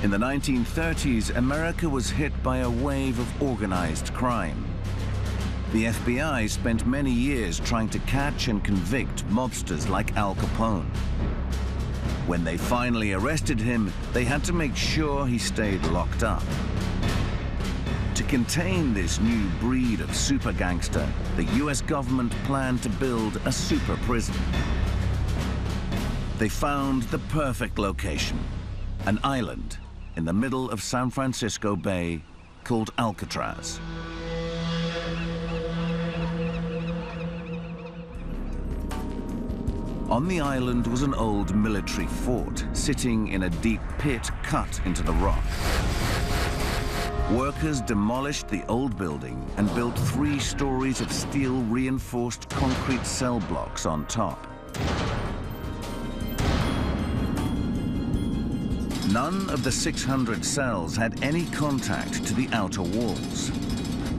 In the 1930s, America was hit by a wave of organized crime. The FBI spent many years trying to catch and convict mobsters like Al Capone. When they finally arrested him, they had to make sure he stayed locked up. To contain this new breed of super gangster, the US government planned to build a super prison. They found the perfect location, an island in the middle of San Francisco Bay called Alcatraz. On the island was an old military fort sitting in a deep pit cut into the rock. Workers demolished the old building and built 3 stories of steel-reinforced concrete cell blocks on top. None of the 600 cells had any contact to the outer walls.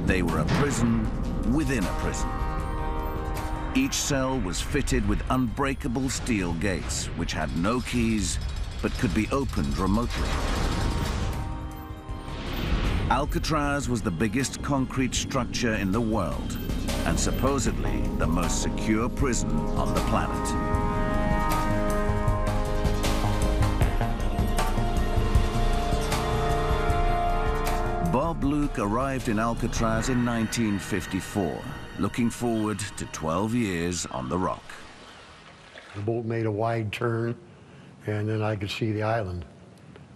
They were a prison within a prison. Each cell was fitted with unbreakable steel gates, which had no keys, but could be opened remotely. Alcatraz was the biggest concrete structure in the world, and supposedly the most secure prison on the planet. Bob Luke arrived in Alcatraz in 1954, looking forward to 12 years on the rock. The boat made a wide turn, and then I could see the island.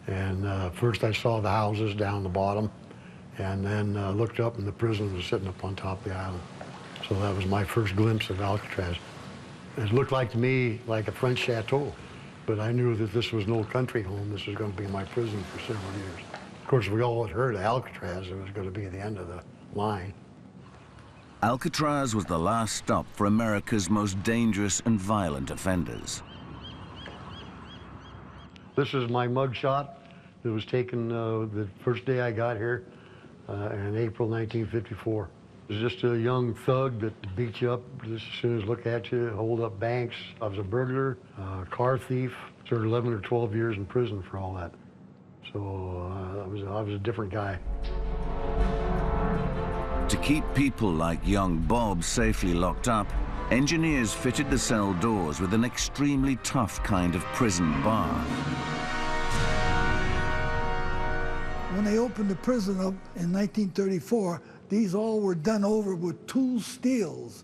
And first I saw the houses down the bottom, and then looked up, and the prison was sitting up on top of the island. So that was my first glimpse of Alcatraz. It looked like to me like a French chateau, but I knew that this was no country home. This was going to be my prison for several years. Of course, we all had heard of Alcatraz. It was going to be the end of the line. Alcatraz was the last stop for America's most dangerous and violent offenders. This is my mug shot. It was taken the first day I got here in April 1954. It was just a young thug that beat you up just as soon as look at you, hold up banks. I was a burglar, car thief, served 11 or 12 years in prison for all that. So I was a different guy. To keep people like young Bob safely locked up, engineers fitted the cell doors with an extremely tough kind of prison bar. When they opened the prison up in 1934, these all were done over with tool steels.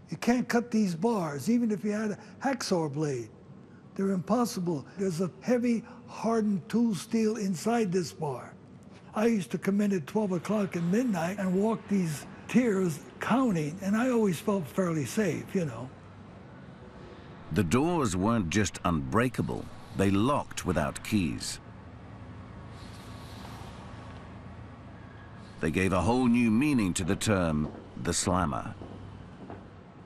You can't cut these bars, even if you had a hacksaw blade. They're impossible. There's a heavy, hardened tool steel inside this bar. I used to come in at 12 o'clock at midnight and walk these tiers counting, and I always felt fairly safe, you know. The doors weren't just unbreakable, they locked without keys. They gave a whole new meaning to the term, the slammer.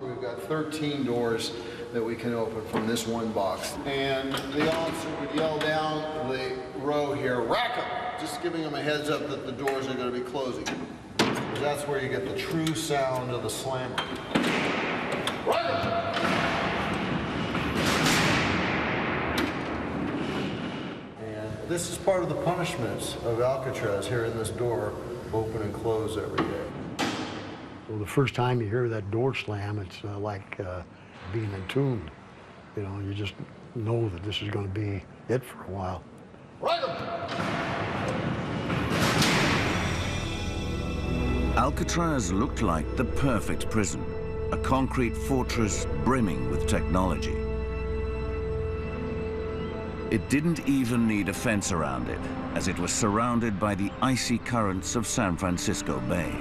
We've got 13 doors that we can open from this one box. And the officer would yell down the row here, rack 'em, just giving them a heads up that the doors are going to be closing. Because that's where you get the true sound of the slammer. Rack 'em! And this is part of the punishments of Alcatraz here in this door, open and close every day. Well, the first time you hear that door slam, it's like being entombed. You know, you just know that this is going to be it for a while. Right. Alcatraz looked like the perfect prison, a concrete fortress brimming with technology. It didn't even need a fence around it, as it was surrounded by the icy currents of San Francisco Bay.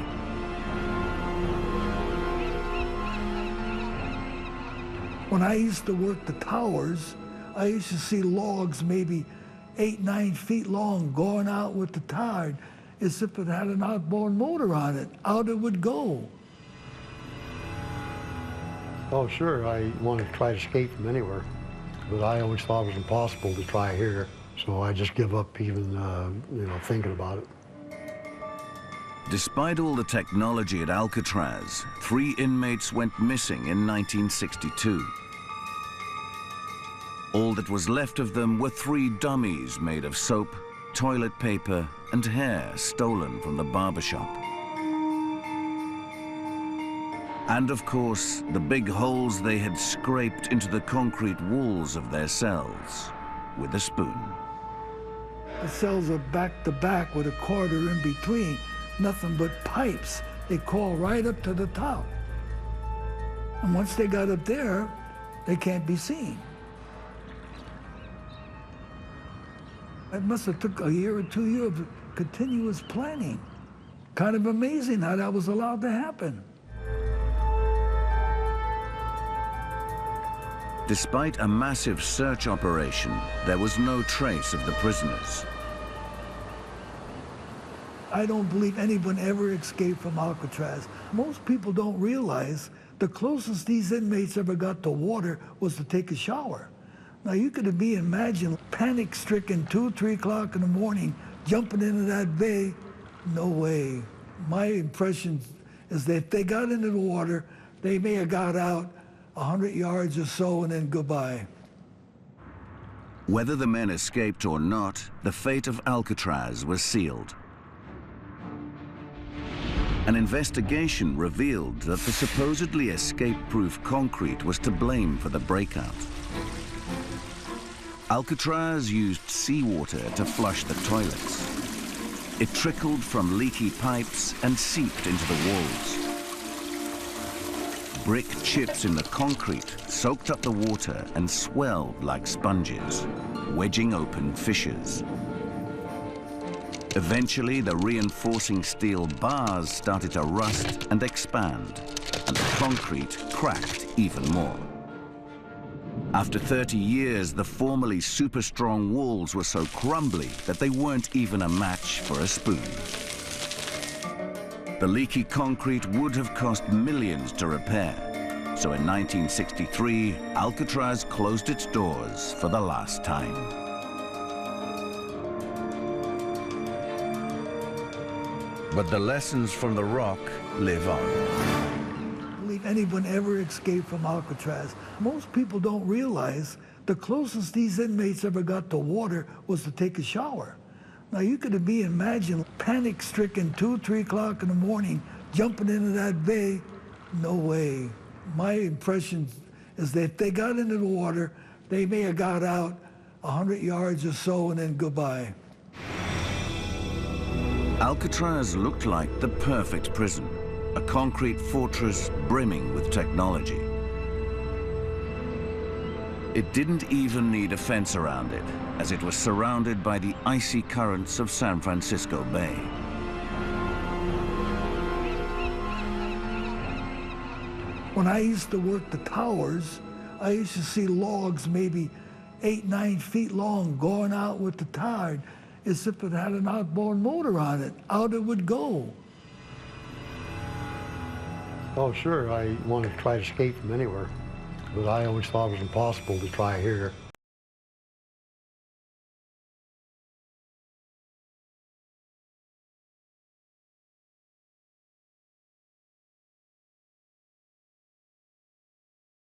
When I used to work the towers, I used to see logs maybe 8, 9 feet long going out with the tide as if it had an outboard motor on it. Out it would go. Oh, sure, I wanted to try to escape from anywhere, but I always thought it was impossible to try here, so I just give up even, you know, thinking about it. Despite all the technology at Alcatraz, 3 inmates went missing in 1962. All that was left of them were 3 dummies made of soap, toilet paper and hair stolen from the barbershop. And of course, the big holes they had scraped into the concrete walls of their cells with a spoon. The cells are back to back with a corridor in between, nothing but pipes. They crawl right up to the top. And once they got up there, they can't be seen. It must have took a year or 2 years of continuous planning. Kind of amazing how that was allowed to happen. Despite a massive search operation, there was no trace of the prisoners. I don't believe anyone ever escaped from Alcatraz. Most people don't realize the closest these inmates ever got to water was to take a shower. Now you could imagine panic-stricken 2 or 3 o'clock in the morning, jumping into that bay. No way. My impression is that if they got into the water, they may have got out 100 yards or so and then goodbye. Whether the men escaped or not, the fate of Alcatraz was sealed. An investigation revealed that the supposedly escape-proof concrete was to blame for the breakout. Alcatraz used seawater to flush the toilets. It trickled from leaky pipes and seeped into the walls. Brick chips in the concrete soaked up the water and swelled like sponges, wedging open fissures. Eventually, the reinforcing steel bars started to rust and expand, and the concrete cracked even more. After 30 years, the formerly super-strong walls were so crumbly that they weren't even a match for a spoon. The leaky concrete would have cost millions to repair. So in 1963, Alcatraz closed its doors for the last time. But the lessons from the rock live on. I don't believe anyone ever escaped from Alcatraz. Most people don't realize the closest these inmates ever got to water was to take a shower. Now you could imagine panic-stricken 2 or 3 o'clock in the morning, jumping into that bay. No way. My impression is that if they got into the water, they may have got out 100 yards or so and then goodbye. Alcatraz looked like the perfect prison, a concrete fortress brimming with technology. It didn't even need a fence around it, as it was surrounded by the icy currents of San Francisco Bay. When I used to work the towers, I used to see logs maybe 8, 9 feet long going out with the tide as if it had an outboard motor on it. Out it would go. Oh, sure, I wanted to try to escape from anywhere, but I always thought it was impossible to try here.